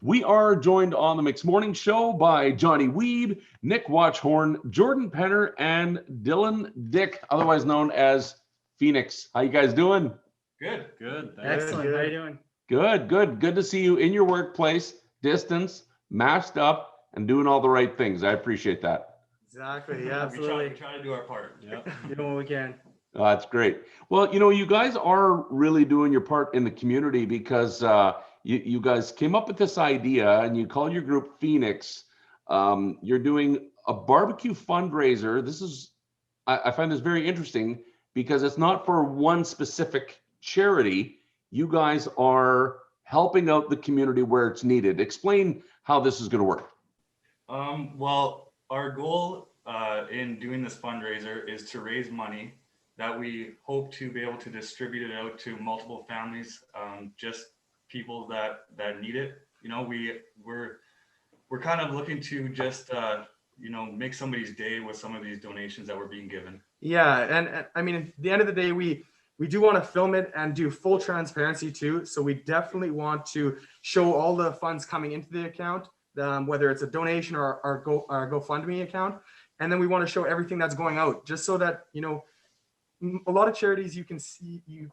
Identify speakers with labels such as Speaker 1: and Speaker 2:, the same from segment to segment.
Speaker 1: We are joined on the Mixed Morning Show by Johnny Weeb, Nick Watchhorn, Jordan Penner, and Dylan Dick, otherwise known as Phenx. How you guys doing?
Speaker 2: Good.
Speaker 3: Excellent. How are you doing?
Speaker 1: Good. Good to see you in your workplace, distance, masked up, and doing all the right things. I appreciate that.
Speaker 3: Exactly. Yeah, absolutely.
Speaker 2: We try to do our part. Yep.
Speaker 3: Doing what we can.
Speaker 1: That's great. Well, you guys are really doing your part in the community because you guys came up with this idea and you call your group Phenx. You're doing a barbecue fundraiser. I find this very interesting because it's not for one specific charity. You guys are helping out the community where it's needed. Explain how this is going to work.
Speaker 2: Well, our goal in doing this fundraiser is to raise money that we hope to be able to distribute it out to multiple families, just people that need it. We're kind of looking to just make somebody's day with some of these donations that we're being given.
Speaker 3: Yeah, and I mean, at the end of the day, we do want to film it and do full transparency too. So we definitely want to show all the funds coming into the account, whether it's a donation or our GoFundMe account, and then we want to show everything that's going out, just so that a lot of charities you can see you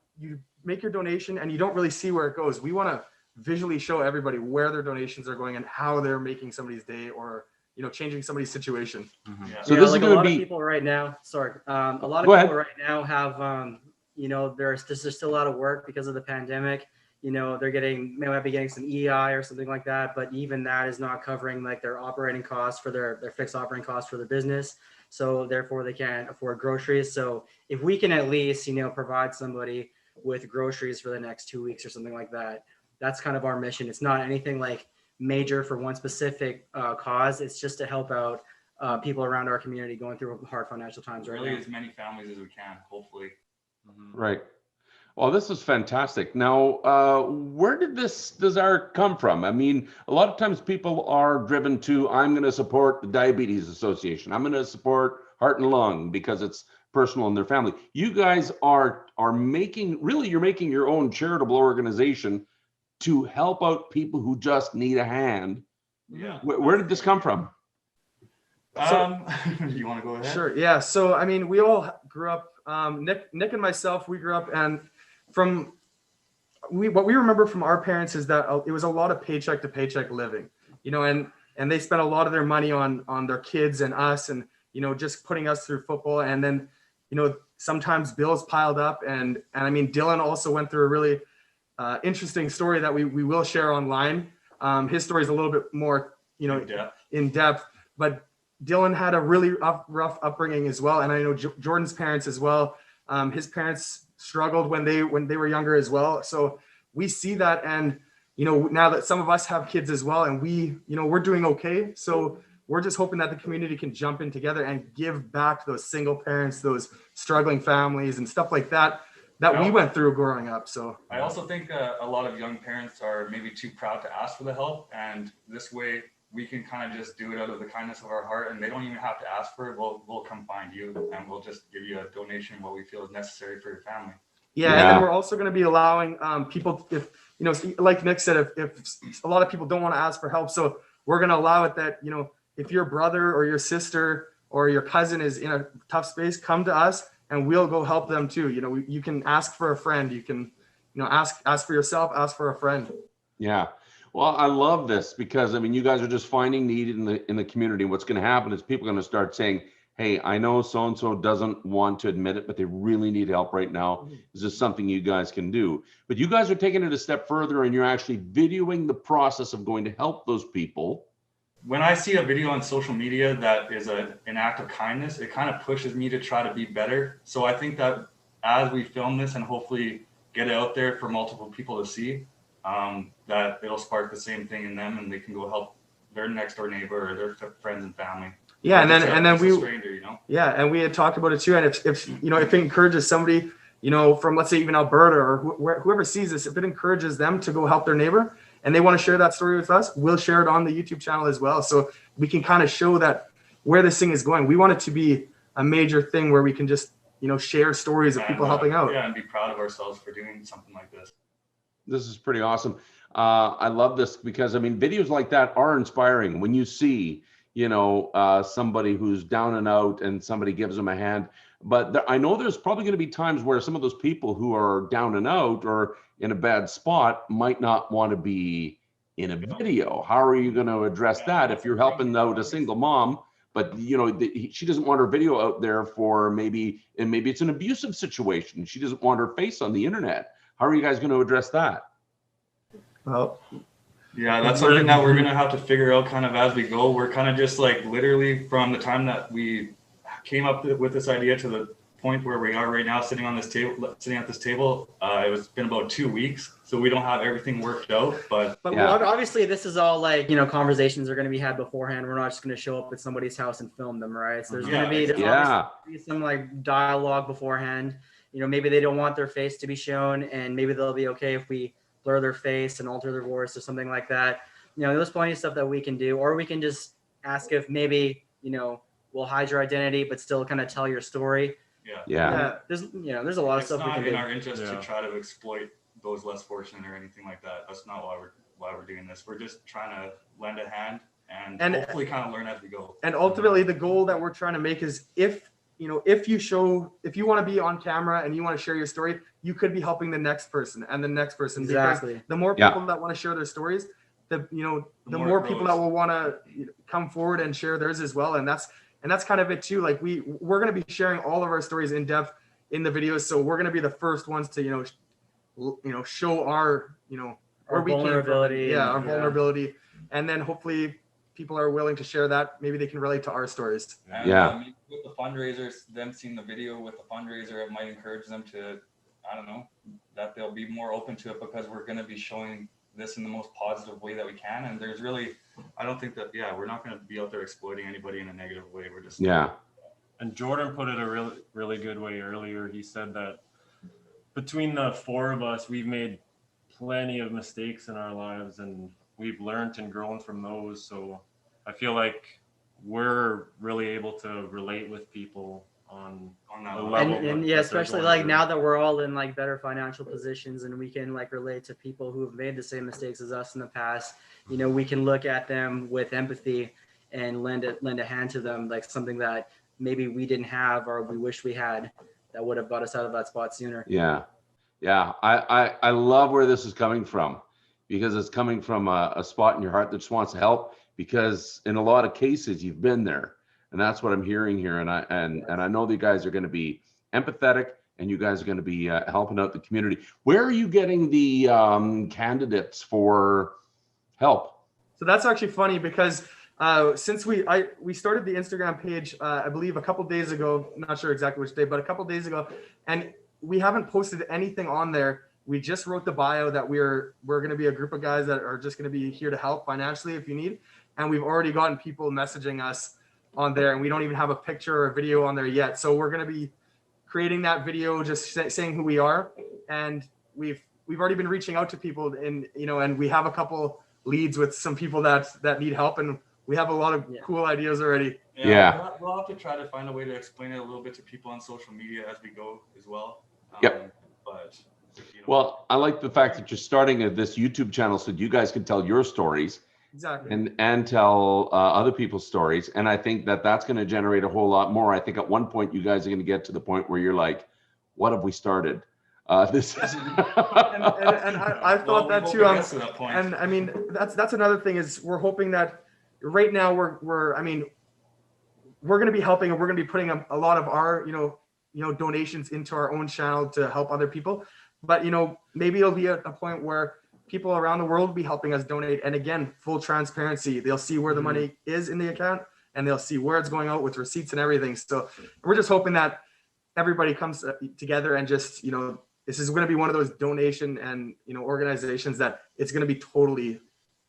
Speaker 3: make your donation and you don't really see where it goes. We want to visually show everybody where their donations are going and how they're making somebody's day or changing somebody's situation.
Speaker 2: Mm-hmm. Yeah.
Speaker 4: So this is going to be people right now. Sorry, a lot of people right now have there's still a lot of work because of the pandemic. They might be getting some EI or something like that, but even that is not covering like their operating costs for their fixed operating costs for their business. So therefore they can't afford groceries. So if we can at least, provide somebody with groceries for the next 2 weeks or something like that, that's kind of our mission. It's not anything like major for one specific cause. It's just to help out people around our community going through hard financial times right now.
Speaker 2: As many families as we can, hopefully.
Speaker 1: Mm-hmm. Right. Well, this is fantastic. Now, where did this desire come from? I mean, a lot of times people are driven to, I'm going to support the Diabetes Association. I'm going to support Heart and Lung because it's personal in their family. You guys are making your own charitable organization to help out people who just need a hand.
Speaker 2: Yeah.
Speaker 1: Where did this come from?
Speaker 2: You want to go ahead?
Speaker 3: Sure. Yeah. So, I mean, we all grew up, Nick and myself, we grew up, and what we remember from our parents is that it was a lot of paycheck to paycheck living, and they spent a lot of their money on their kids and us, and just putting us through football. And then sometimes bills piled up, and I mean, Dylan also went through a really interesting story that we will share online. His story is a little bit more in depth, but Dylan had a really rough upbringing as well, and I know Jordan's parents as well. His parents struggled when they were younger as well. So we see that, and now that some of us have kids as well, and we're doing okay. So we're just hoping that the community can jump in together and give back to those single parents, those struggling families and stuff like that we went through growing up. So
Speaker 2: I also think a lot of young parents are maybe too proud to ask for the help, and this way we can kind of just do it out of the kindness of our heart, and they don't even have to ask for it. We'll come find you, and we'll just give you a donation, what we feel is necessary for your family.
Speaker 3: Yeah. And then we're also going to be allowing people, if like Nick said, if a lot of people don't want to ask for help, so we're going to allow it that if your brother or your sister or your cousin is in a tough space, come to us and we'll go help them too. You can ask for a friend. You can ask for yourself, ask for a friend.
Speaker 1: Yeah. Well, I love this because, I mean, you guys are just finding need in the community. What's going to happen is people are going to start saying, hey, I know so-and-so doesn't want to admit it, but they really need help right now. Is this something you guys can do? But you guys are taking it a step further, and you're actually videoing the process of going to help those people.
Speaker 2: When I see a video on social media that is an act of kindness, it kind of pushes me to try to be better. So I think that as we film this and hopefully get it out there for multiple people to see, that it'll spark the same thing in them, and they can go help their next door neighbor or their friends and family.
Speaker 3: Yeah, and then we
Speaker 2: stranger,
Speaker 3: Yeah, and we had talked about it too. And if it encourages somebody, from let's say even Alberta or whoever sees this, if it encourages them to go help their neighbor and they want to share that story with us, we'll share it on the YouTube channel as well. So we can kind of show that where this thing is going. We want it to be a major thing where we can just share stories of people helping out.
Speaker 2: Yeah, and be proud of ourselves for doing something like this.
Speaker 1: This is pretty awesome. I love this because I mean, videos like that are inspiring when you see, somebody who's down and out and somebody gives them a hand. But I know there's probably going to be times where some of those people who are down and out or in a bad spot might not want to be in a video. How are you going to address that if you're helping out a single mom, but she doesn't want her video out there for maybe it's an abusive situation. She doesn't want her face on the internet. How are you guys going to address that?
Speaker 3: Well,
Speaker 2: yeah, that's something that we're going to have to figure out kind of as we go. We're kind of just like literally from the time that we came up with this idea to the point where we are right now sitting at this table. It's been about 2 weeks, so we don't have everything worked out, but
Speaker 4: well, obviously this is all like, conversations are going to be had beforehand. We're not just going to show up at somebody's house and film them, right? So there's going to be some like dialogue beforehand. Maybe they don't want their face to be shown, and maybe they'll be okay if we blur their face and alter their voice or something like that. There's plenty of stuff that we can do, or we can just ask if maybe, we'll hide your identity, but still kind of tell your story.
Speaker 1: Yeah.
Speaker 4: There's a lot of stuff we can do.
Speaker 2: It's not in our interest to try to exploit those less fortunate or anything like that. That's not why we're doing this. We're just trying to lend a hand and hopefully kind of learn as we go.
Speaker 3: And ultimately, the goal that we're trying to make is if you want to be on camera and you want to share your story, you could be helping the next person and the next person.
Speaker 4: Exactly.
Speaker 3: Because the more people that want to share their stories, the more people that will want to come forward and share theirs as well. And that's kind of it too. Like we're going to be sharing all of our stories in depth in the videos. So we're going to be the first ones to, show our,
Speaker 4: our vulnerability.
Speaker 3: Our vulnerability. And then hopefully people are willing to share that. Maybe they can relate to our stories.
Speaker 2: And, with the fundraisers, them seeing the video with the fundraiser, it might encourage them to, I don't know, that they'll be more open to it because we're going to be showing this in the most positive way that we can. And there's really, I don't think that, we're not going to be out there exploiting anybody in a negative way. We're just,
Speaker 5: And Jordan put it a really, really good way earlier. He said that between the four of us, we've made plenty of mistakes in our lives and we've learned and grown from those. So I feel like we're really able to relate with people on that level.
Speaker 4: And especially like now that we're all in like better financial positions and we can like relate to people who have made the same mistakes as us in the past, we can look at them with empathy and lend a hand to them, like something that maybe we didn't have or we wish we had that would have got us out of that spot sooner.
Speaker 1: I love where this is coming from, because it's coming from a spot in your heart that just wants to help, because in a lot of cases you've been there, and that's what I'm hearing here. And I know that you guys are going to be empathetic and you guys are going to be helping out the community. Where are you getting the candidates for help?
Speaker 3: So that's actually funny because since we started the Instagram page, I believe a couple days ago, not sure exactly which day, but a couple days ago, and we haven't posted anything on there. We just wrote the bio that we're going to be a group of guys that are just going to be here to help financially if you need. And we've already gotten people messaging us on there, and we don't even have a picture or a video on there yet. So we're going to be creating that video, just saying who we are. And we've already been reaching out to people, and we have a couple leads with some people that need help, and we have a lot of cool ideas already.
Speaker 2: We'll have to try to find a way to explain it a little bit to people on social media as we go as well.
Speaker 1: Well, I like the fact that you're starting this YouTube channel so you guys can tell your stories.
Speaker 3: Exactly.
Speaker 1: And tell other people's stories. And I think that that's going to generate a whole lot more. I think at one point you guys are going to get to the point where you're like, what have we started? This is
Speaker 3: and I thought that too. And I mean, that's another thing is we're hoping that right now we're going to be helping, and we're going to be putting a lot of our, donations into our own channel to help other people. But, maybe it'll be a point where people around the world will be helping us donate. And again, full transparency. They'll see where the money is in the account, and they'll see where it's going out with receipts and everything. So we're just hoping that everybody comes together and just, this is going to be one of those donation and, organizations that it's going to be totally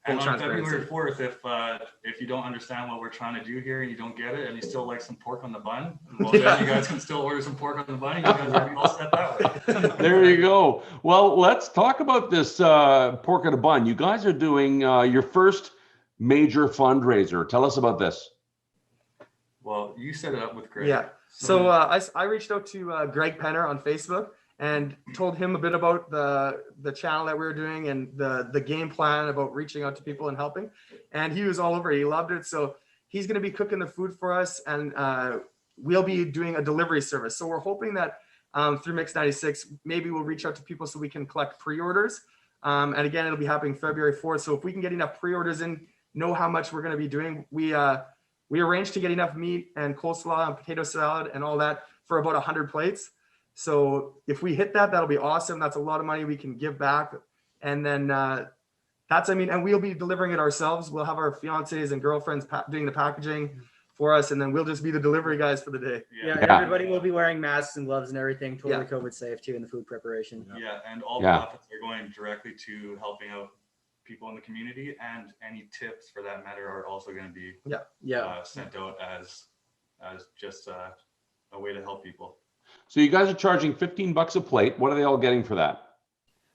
Speaker 2: full transparency. And on February 4th, if you don't understand what we're trying to do here and you don't get it and you still like some pork on the bun, well, then you guys can still order some pork on the bun. And you guys will be all set that way.
Speaker 1: There you go. Well, let's talk about this pork on the bun. You guys are doing your first major fundraiser. Tell us about this.
Speaker 2: Well, you set it up with Greg.
Speaker 3: Yeah. So I reached out to Greg Penner on Facebook, and told him a bit about the channel that we were doing and the game plan about reaching out to people and helping. And he was all over it. He loved it. So he's going to be cooking the food for us, and we'll be doing a delivery service. So we're hoping that through Mix 96, maybe we'll reach out to people so we can collect pre-orders. And again, it'll be happening February 4th. So if we can get enough pre-orders in, know how much we're going to be doing, we arranged to get enough meat and coleslaw and potato salad and all that for about 100 plates. So if we hit that, that'll be awesome. That's a lot of money we can give back. And then and we'll be delivering it ourselves. We'll have our fiancés and girlfriends doing the packaging for us, and then we'll just be the delivery guys for the day.
Speaker 4: Yeah, and everybody will be wearing masks and gloves and everything, totally COVID safe too in the food preparation.
Speaker 2: Yeah, and all profits are going directly to helping out people in the community, and any tips for that matter are also going to be sent out as just a way to help people.
Speaker 1: So you guys are charging $15 a plate. What are they all getting for that?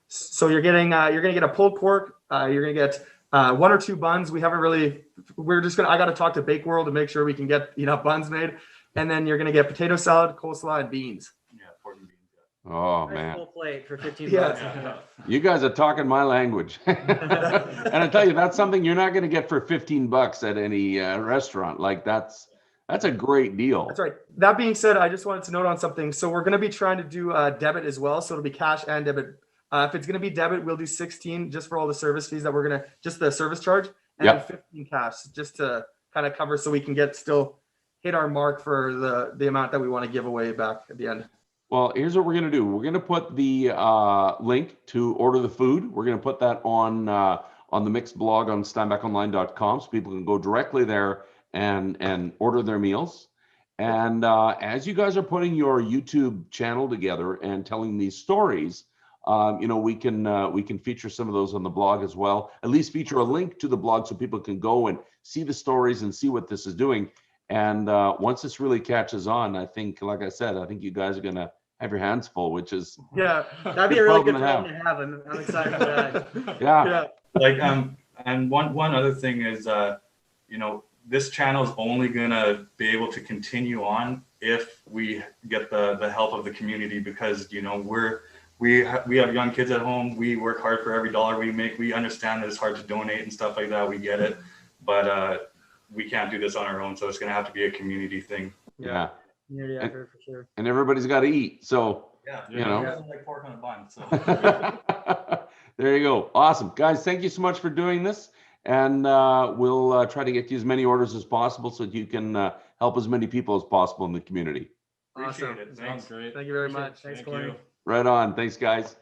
Speaker 3: So you're going to get a pulled pork. You're going to get 1 or 2 buns. I got to talk to Bake World to make sure we can get enough buns made. And then you're going to get potato salad, coleslaw, and beans.
Speaker 2: Yeah, pork and beans. Yeah.
Speaker 1: Oh,
Speaker 4: Nice
Speaker 1: man.
Speaker 4: full plate for 15
Speaker 3: Yeah.
Speaker 4: bucks.
Speaker 2: Yeah.
Speaker 1: You guys are talking my language. And I tell you, that's something you're not going to get for $15 at any restaurant. Like that's a great deal.
Speaker 3: That's right. That being said, I just wanted to note on something. So we're going to be trying to do debit as well. So it'll be cash and debit. If it's going to be debit, we'll do 16 just for all the service fees that we're going to, just the service charge, and then 15 cash just to kind of cover so we can still hit our mark for the amount that we want to give away back at the end.
Speaker 1: Well, here's what we're going to do. We're going to put the link to order the food. We're going to put that on the Mix blog on steinbackonline.com so people can go directly there and order their meals. And as you guys are putting your YouTube channel together and telling these stories, we can feature some of those on the blog as well. At least feature a link to the blog so people can go and see the stories and see what this is doing. And once this really catches on, I think, like I said, I think you guys are going to have your hands full, which is
Speaker 4: that'd be a really good problem to have. I'm excited for that.
Speaker 1: Yeah.
Speaker 2: Like and one other thing is this channel is only gonna be able to continue on if we get the help of the community, because we have young kids at home. We work hard for every dollar we make. We understand that it's hard to donate and stuff like that. We get it, but we can't do this on our own. So it's gonna have to be a community thing.
Speaker 1: Yeah.
Speaker 4: Community effort for sure.
Speaker 1: And everybody's got to eat. So,
Speaker 2: It doesn't like pork on a bun. So
Speaker 1: there you go. Awesome. Guys, thank you so much for doing this. And we'll try to get you as many orders as possible so that you can help as many people as possible in the community.
Speaker 2: appreciate
Speaker 3: Awesome.
Speaker 2: it.
Speaker 5: Sounds
Speaker 2: Thanks.
Speaker 5: great.
Speaker 3: Thank you very much.
Speaker 4: Thanks,
Speaker 5: Thank
Speaker 4: Corey.
Speaker 5: you.
Speaker 1: Right on. Thanks, guys.